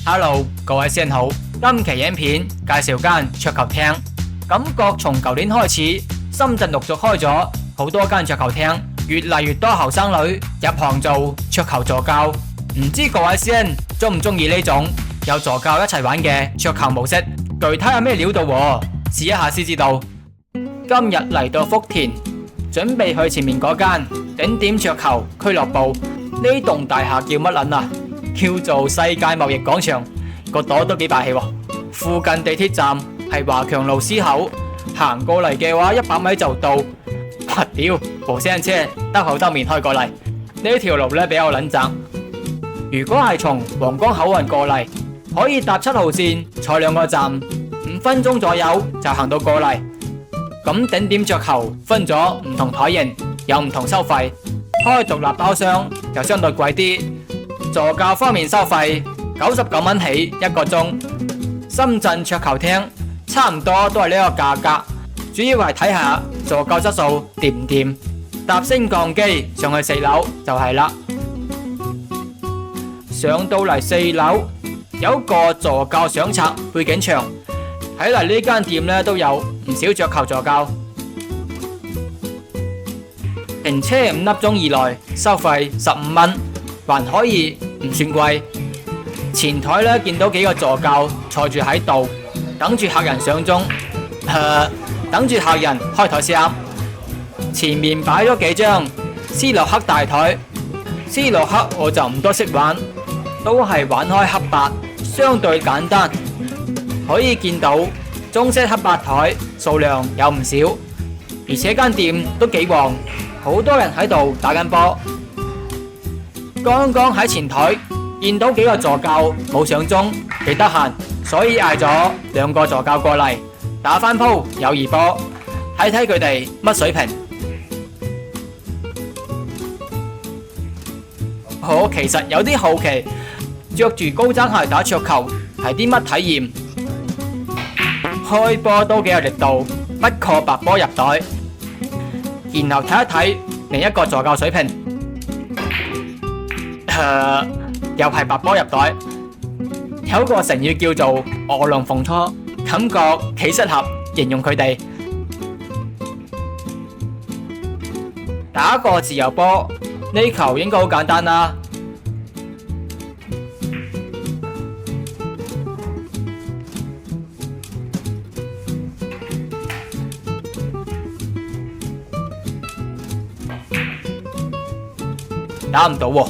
Hello，各位先好。今期影片介紹間桌球廳，感覺從舊年開始，深圳陸續開咗好多間桌球廳，越嚟越多後生女入行做桌球助教。唔知各位師兄中唔中意呢種有助教一齊玩嘅桌球模式？具體有咩料到？試一下先知道。今日嚟到福田，準備去前面嗰間頂點桌球俱樂部。呢棟大廈叫乜撚啊？叫做世界貿易廣場，個朵都幾霸氣喎。附近地鐵站係華強路 C 口，行過嚟嘅話100米就到。哇屌，部聲車兜口兜面開過嚟，呢條路呢比較撚窄。如果係從皇崗口岸過嚟，可以搭7號線坐2個站，5分鐘左右就行到過嚟。咁頂點桌球分咗唔同台型，有唔同收費，開獨立包廂就相對貴啲。助教方面收費99蚊起1個鐘，深圳桌球廳差唔多都係呢個價格，主要係睇下助教質素掂唔掂。搭升降機上去4樓就係啦。上到嚟4樓有個助教相冊背景牆，睇嚟呢間店呢都有唔少桌球助教。停車5粒鐘以內收費15蚊，還可以，唔算貴。前台呢見到幾個助教坐住喺度，等住客人上鐘，等住客人開台先啱。前面擺咗幾張斯洛克大台，斯洛克我就唔多識玩，都係玩開黑白，相對簡單。可以見到中式黑白台數量有唔少，而且間店都幾旺，好多人喺度打緊波。剛剛喺前台見到幾個助教冇上鐘，幾得閒，所以嗌咗2個助教過嚟打返鋪友誼波，睇睇佢哋乜水平。我其實有啲好奇，着住高踭鞋打桌球係啲乜體驗？開波都幾有力度，不過白波入袋。然後睇一睇另一個助教水平，又係白波入袋。有個成語叫做臥龍鳳雛，感覺幾適合形容佢哋。打個自由波，呢球應該好簡單啦。打唔到喎，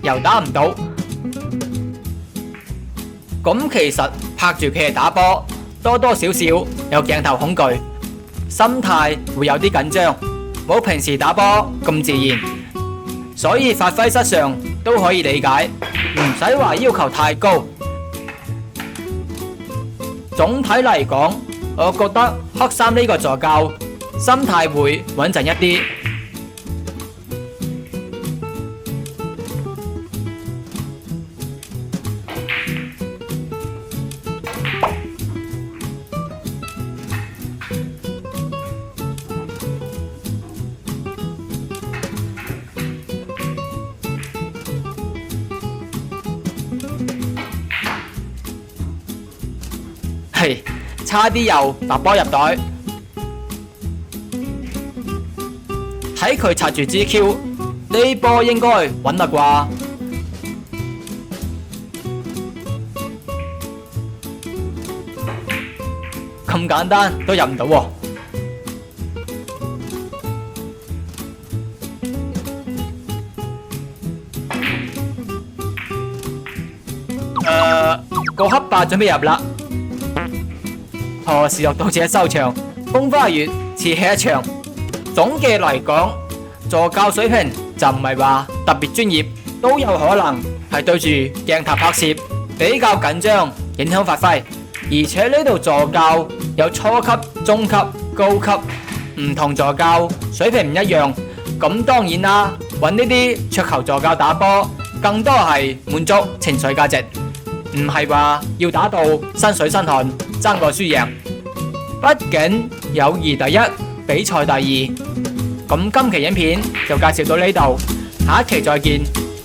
又打唔到。咁其實拍住佢哋打波，多多少少有鏡頭恐懼，心態會有啲緊張，冇平時打波咁自然，所以發揮失常都可以理解，唔使話要求太高。總體嚟講，我覺得黑衫呢個助教心態會穩陣一啲。係，差啲又白波入袋。睇佢擦住 GQ， 呢波應該穩啦啩。咁簡單都入唔到喎。個黑白準備入啦。時落到此收場，風花月似起一場。總嘅嚟講，助教水平就唔係話特別專業，都有可能係對住鏡頭拍攝比較緊張，影響發揮。而且呢度助教有初級、中級、高級，唔同助教水平唔一樣。咁當然啦，揾呢啲桌球助教打波，更多係滿足情緒價值，唔係話要打到身水身汗，爭個輸贏。畢竟友誼第一，比賽第二。咁今期影片就介紹到呢度。下一期再見。